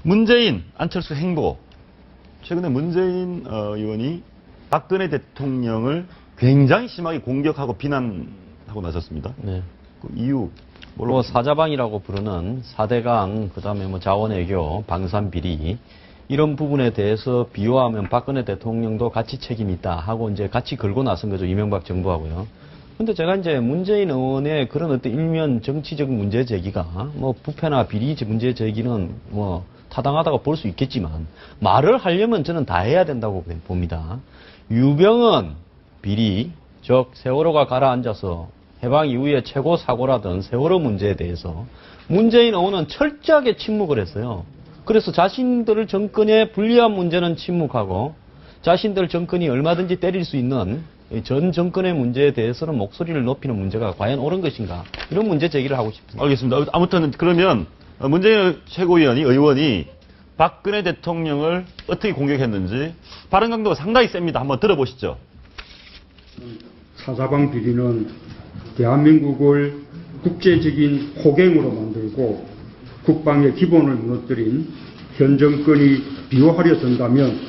문재인, 안철수 행보. 최근에 문재인 의원이 박근혜 대통령을 굉장히 심하게 공격하고 비난하고 나섰습니다. 네. 그 이유 뭐 사자방이라고 부르는 4대강, 그다음에 뭐 자원외교, 방산비리 이런 부분에 대해서 비유하면 박근혜 대통령도 같이 책임이 있다 하고 이제 같이 걸고 나선 거죠. 이명박 정부하고요. 근데 제가 이제 문재인 의원의 그런 어떤 일면 정치적 문제 제기가 뭐 부패나 비리 문제 제기는 뭐 타당하다고 볼 수 있겠지만 말을 하려면 저는 다 해야 된다고 봅니다. 유병헌 비리, 즉 세월호가 가라앉아서 해방 이후에 최고 사고라던 세월호 문제에 대해서 문재인 의원은 철저하게 침묵을 했어요. 그래서 자신들 정권에 불리한 문제는 침묵하고 자신들 정권이 얼마든지 때릴 수 있는 전 정권의 문제에 대해서는 목소리를 높이는 문제가 과연 옳은 것인가, 이런 문제 제기를 하고 싶습니다. 알겠습니다. 아무튼 그러면 문재인 의원이 박근혜 대통령을 어떻게 공격했는지 발언 강도가 상당히 셉니다. 한번 들어보시죠. 사자방 비리는 대한민국을 국제적인 호갱으로 만들고 국방의 기본을 무너뜨린 현 정권이 비호하려 든다면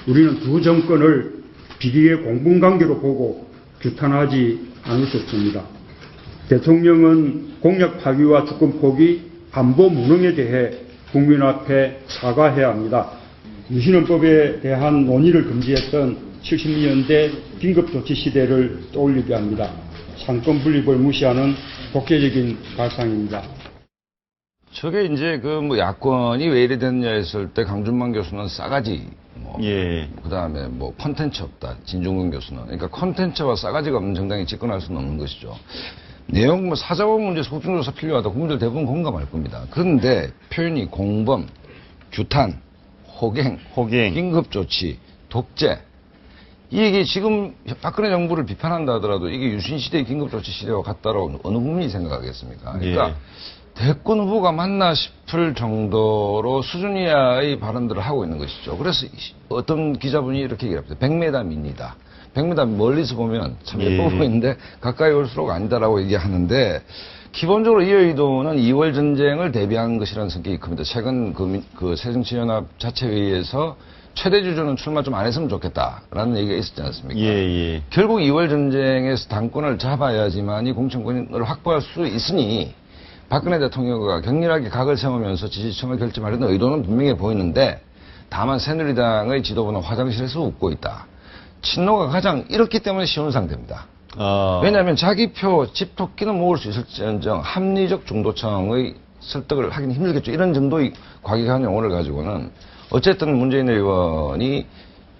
우리는 두 정권을 비리의 공분관계로 보고 규탄하지 않을 수 없습니다. 대통령은 공약 파기와 주권 포기, 안보 무능에 대해 국민 앞에 사과해야 합니다. 유신헌법에 대한 논의를 금지했던 70년대 긴급조치 시대를 떠올리게 합니다. 상권 분립을 무시하는 독재적인 발상입니다. 저게 이제 그 뭐 야권이 왜 이래 됐냐 했을 때 강준만 교수는 싸가지, 뭐 예. 그다음에 뭐 콘텐츠 없다, 진중근 교수는. 그러니까 콘텐츠와 싸가지가 없는 정당이 집권할 수는 없는 것이죠. 내용 뭐 사자원 문제 속중조사 필요하다, 국민들 대부분 공감할 겁니다. 그런데 표현이 공범, 규탄, 호갱, 긴급조치, 독재, 이게 지금 박근혜 정부를 비판한다 하더라도 이게 유신시대의 긴급조치 시대와 같다고 어느 국민이 생각하겠습니까? 그러니까 예. 대권 후보가 맞나 싶을 정도로 수준 이하의 발언들을 하고 있는 것이죠. 그래서 어떤 기자분이 이렇게 얘기합니다. 100m 미니다. 100m 멀리서 보면 참 예뻐 보이는데 가까이 올수록 아니다라고 얘기하는데, 기본적으로 이 의도는 2월 전쟁을 대비한 것이라는 성격이 큽니다. 최근 그 새정치연합 자체회의에서 최대 주주는 출마 좀 안 했으면 좋겠다라는 얘기가 있었지 않습니까? 예. 결국 2월 전쟁에서 당권을 잡아야지만이 공천권을 확보할 수 있으니 박근혜 대통령과 격렬하게 각을 세우면서 지지층을 결집하려는 의도는 분명해 보이는데, 다만 새누리당의 지도부는 화장실에서 웃고 있다. 친노가 가장 이렇기 때문에 쉬운 상태입니다. 왜냐하면 자기 표, 집토끼는 모을 수 있을지언정 합리적 중도층의 설득을 하기는 힘들겠죠. 이런 정도의 과격한 용어를 가지고는 어쨌든 문재인 의원이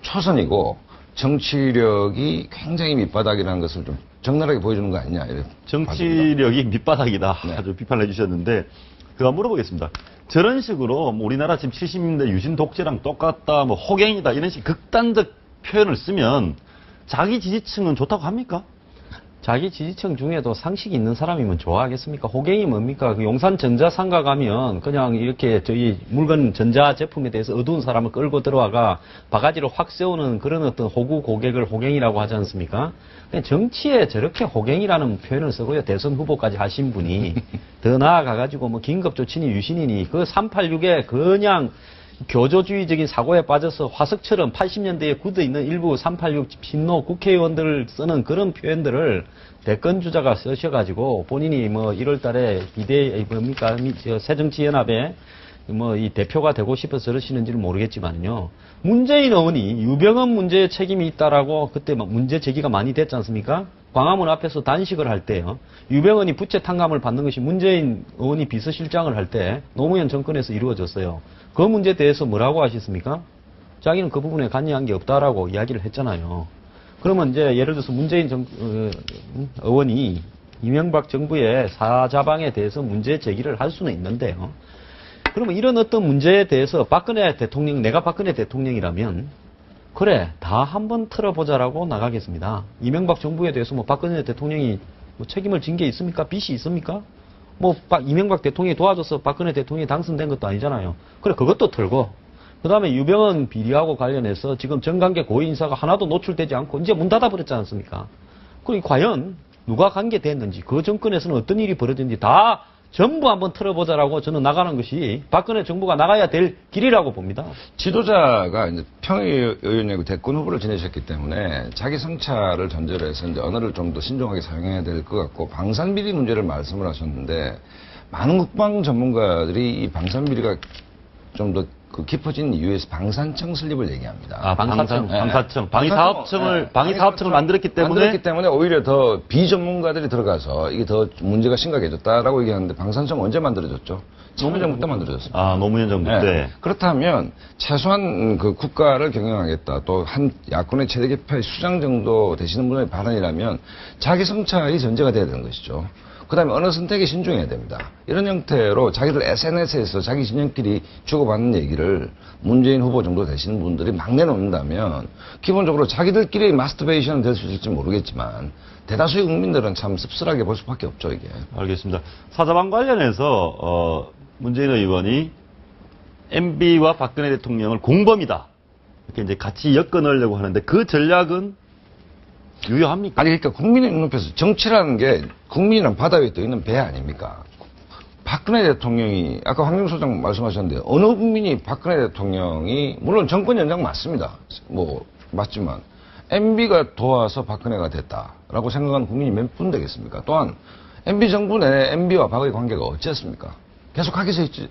초선이고 정치력이 굉장히 밑바닥이라는 것을 좀 적나라하게 보여주는 거 아니냐. 정치력이 밑바닥이다. 네. 아주 비판을 해주셨는데, 그거 물어보겠습니다. 저런 식으로 뭐 우리나라 지금 70년대 유신 독재랑 똑같다, 뭐 호갱이다, 이런 식 극단적 표현을 쓰면 자기 지지층은 좋다고 합니까? 자기 지지층 중에도 상식이 있는 사람이면 좋아하겠습니까? 호갱이 뭡니까? 그 용산 전자상가 가면 그냥 이렇게 저희 물건 전자 제품에 대해서 어두운 사람을 끌고 들어와가 바가지로 확 세우는 그런 어떤 호구 고객을 호갱이라고 하지 않습니까? 그냥 정치에 저렇게 호갱이라는 표현을 쓰고요. 대선 후보까지 하신 분이 더 나아가가지고 뭐 긴급조치니 유신이니 그 386에 그냥 교조주의적인 사고에 빠져서 화석처럼 80년대에 굳어있는 일부 386 신노 국회의원들 쓰는 그런 표현들을 대권주자가 쓰셔가지고 본인이 뭐 1월 달에 새정치연합에 뭐 이 대표가 되고 싶어서 그러시는지는 모르겠지만요. 문재인 의원이 유병헌 문제에 책임이 있다라고 그때 막 문제 제기가 많이 됐지 않습니까? 광화문 앞에서 단식을 할 때요. 유병헌이 부채 탕감을 받는 것이 문재인 의원이 비서실장을 할 때 노무현 정권에서 이루어졌어요. 그 문제에 대해서 뭐라고 하셨습니까? 자기는 그 부분에 관여한 게 없다라고 이야기를 했잖아요. 그러면 이제 예를 들어서 문재인 의원이 이명박 정부의 사자방에 대해서 문제 제기를 할 수는 있는데요. 그러면 이런 어떤 문제에 대해서 박근혜 대통령, 내가 박근혜 대통령이라면 그래, 다 한번 틀어보자라고 나가겠습니다. 이명박 정부에 대해서 뭐 박근혜 대통령이 뭐 책임을 진 게 있습니까? 빚이 있습니까? 뭐 이명박 대통령이 도와줘서 박근혜 대통령이 당선된 것도 아니잖아요. 그래, 그것도 털고 그 다음에 유병헌 비리하고 관련해서 지금 정관계 고위 인사가 하나도 노출되지 않고 이제 문 닫아버렸지 않습니까? 그럼 과연 누가 관계됐는지, 그 정권에서는 어떤 일이 벌어졌는지 다 전부 한번 틀어보자라고 저는 나가는 것이 박근혜 정부가 나가야 될 길이라고 봅니다. 지도자가 이제 평의원이고 대권 후보를 지내셨기 때문에 자기 성찰을 전제로 해서 이제 언어를 좀 더 신중하게 사용해야 될 것 같고 방산비리 문제를 말씀을 하셨는데 많은 국방 전문가들이 이 방산비리가 좀 더 그 깊어진 이유에서 방산청 설립을 얘기합니다. 아, 방사청. 방사청. 방위사업청을 만들었기 때문에 오히려 더 비전문가들이 들어가서 이게 더 문제가 심각해졌다라고 얘기하는데 방산청 언제 만들어졌죠? 참여정부 때 만들어졌습니다. 아, 노무현 정부 때. 네. 그렇다면 최소한 그 국가를 경영하겠다. 또 한 야권의 최대 계파의 수장 정도 되시는 분의 발언이라면 자기 성찰이 전제가 돼야 되는 것이죠. 그다음에 어느 선택에 신중해야 됩니다. 이런 형태로 자기들 SNS에서 자기 진영끼리 주고받는 얘기를 문재인 후보 정도 되시는 분들이 막 내놓는다면 기본적으로 자기들끼리 마스터베이션은 될 수 있을지 모르겠지만 대다수의 국민들은 참 씁쓸하게 볼 수밖에 없죠, 이게. 알겠습니다. 사자방 관련해서 문재인 의원이 MB와 박근혜 대통령을 공범이다. 이렇게 이제 같이 엮어 넣으려고 하는데 그 전략은 유효합니까? 아니, 그러니까 국민의 눈앞에서 정치라는 게 국민이란 바다 위에 떠 있는 배 아닙니까? 박근혜 대통령이, 아까 황교안 소장 말씀하셨는데, 어느 국민이 박근혜 대통령이, 물론 정권 연장 맞습니다. 뭐, 맞지만, MB가 도와서 박근혜가 됐다라고 생각하는 국민이 몇 분 되겠습니까? 또한, MB 정부 내에 MB와 박의 관계가 어찌했습니까? 계속 하게 서 있지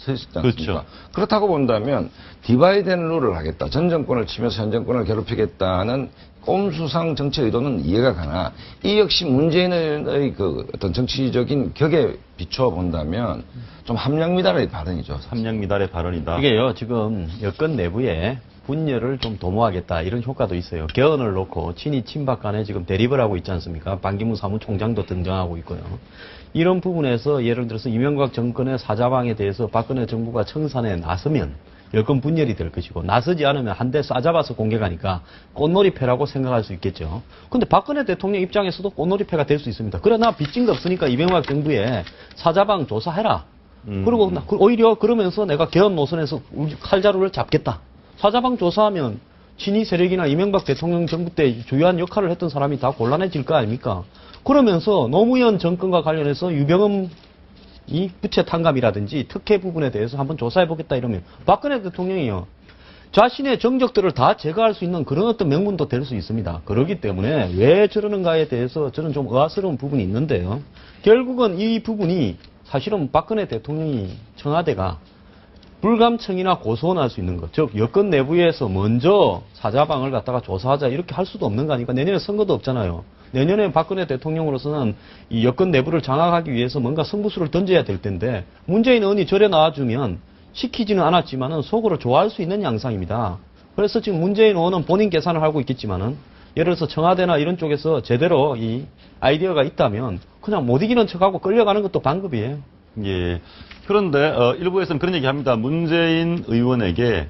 않습니까? 그렇죠. 그렇다고 본다면, 디바이드 앤 룰을 하겠다. 전 정권을 치면서 현 정권을 괴롭히겠다는 꼼수상 정치 의도는 이해가 가나 이 역시 문재인의 그 어떤 정치적인 격에 비추어 본다면 좀 함량미달의 발언이죠. 함량미달의 발언이다. 이게요, 지금 여권 내부에 분열을 좀 도모하겠다 이런 효과도 있어요. 개헌을 놓고 친이 친박 간에 지금 대립을 하고 있지 않습니까? 반기문 사무총장도 등장하고 있고요. 이런 부분에서 예를 들어서 이명박 정권의 사자방에 대해서 박근혜 정부가 청산에 나서면 여권 분열이 될 것이고 나서지 않으면 한 대 싸잡아서 공격하니까 꽃놀이패라고 생각할 수 있겠죠. 근데 박근혜 대통령 입장에서도 꽃놀이패가 될 수 있습니다. 그러나 빚진 거 없으니까 이명박 정부에 사자방 조사해라. 그리고 오히려 그러면서 내가 개헌 노선에서 칼자루를 잡겠다. 사자방 조사하면 친이 세력이나 이명박 대통령 정부 때 주요한 역할을 했던 사람이 다 곤란해질 거 아닙니까? 그러면서 노무현 정권과 관련해서 유병헌 이 부채 탕감이라든지 특혜 부분에 대해서 한번 조사해보겠다 이러면 박근혜 대통령이요. 자신의 정적들을 다 제거할 수 있는 그런 어떤 명분도 될 수 있습니다. 그렇기 때문에 왜 저러는가에 대해서 저는 좀 의아스러운 부분이 있는데요. 결국은 이 부분이 사실은 박근혜 대통령이 청와대가 불감청이나 고소원할 수 있는 것, 즉 여권 내부에서 먼저 사자방을 갖다가 조사하자 이렇게 할 수도 없는 거 아닙니까? 내년에 선거도 없잖아요. 내년에 박근혜 대통령으로서는 이 여권 내부를 장악하기 위해서 뭔가 승부수를 던져야 될 텐데 문재인 의원이 절에 나와주면 시키지는 않았지만은 속으로 좋아할 수 있는 양상입니다. 그래서 지금 문재인 의원은 본인 계산을 하고 있겠지만은 예를 들어서 청와대나 이런 쪽에서 제대로 이 아이디어가 있다면 그냥 못 이기는 척하고 끌려가는 것도 방법이에요. 예. 그런데 일부에서는 그런 얘기합니다. 문재인 의원에게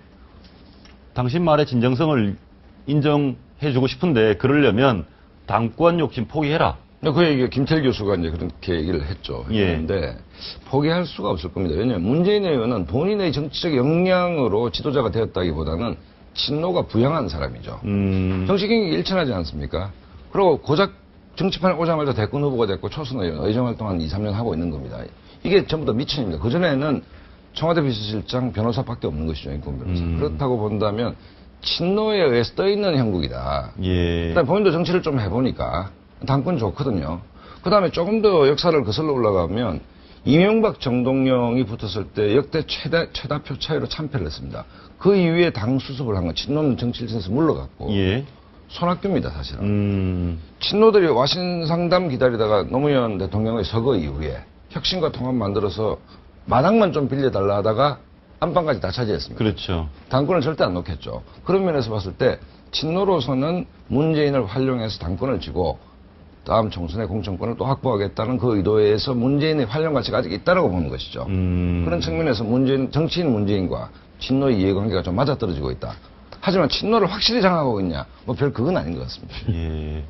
당신 말의 진정성을 인정해주고 싶은데 그러려면 당권 욕심 포기해라. 그 얘기가 김철 교수가 이제 그렇게 얘기를 했죠. 예. 그런데 포기할 수가 없을 겁니다. 왜냐하면 문재인 의원은 본인의 정치적 역량으로 지도자가 되었다기보다는 친노가 부양한 사람이죠. 정치 경력이 일천하지 않습니까? 그리고 고작 정치판에 오자마자 대권 후보가 됐고 초선 의원, 의정활동 한 2, 3년 하고 있는 겁니다. 이게 전부 다 미천입니다. 그전에는 청와대 비서실장 변호사밖에 없는 것이죠. 인권 변호사. 그렇다고 본다면 친노에 의해서 떠있는 형국이다. 예. 그다음에 본인도 정치를 좀 해보니까 당권 좋거든요. 그 다음에 조금 더 역사를 거슬러 올라가면 이명박 정동영이 붙었을 때 역대 최다표 차이로 참패를 했습니다. 그 이후에 당 수습을 한 건 친노는 정치일선에서 물러갔고 예. 손학규입니다, 사실은. 친노들이 와신 상담 기다리다가 노무현 대통령의 서거 이후에 혁신과 통합 만들어서 마당만 좀 빌려달라 하다가 안방까지 다 차지했습니다. 그렇죠. 당권을 절대 안 놓겠죠. 그런 면에서 봤을 때 친노로서는 문재인을 활용해서 당권을 쥐고 다음 총선의 공천권을 또 확보하겠다는 그 의도에서 문재인의 활용 가치가 아직 있다고 보는 것이죠. 그런 측면에서 정치인 문재인과 친노의 이해관계가 좀 맞아떨어지고 있다. 하지만 친노를 확실히 장악하고 있냐? 뭐 별 그건 아닌 것 같습니다. 예.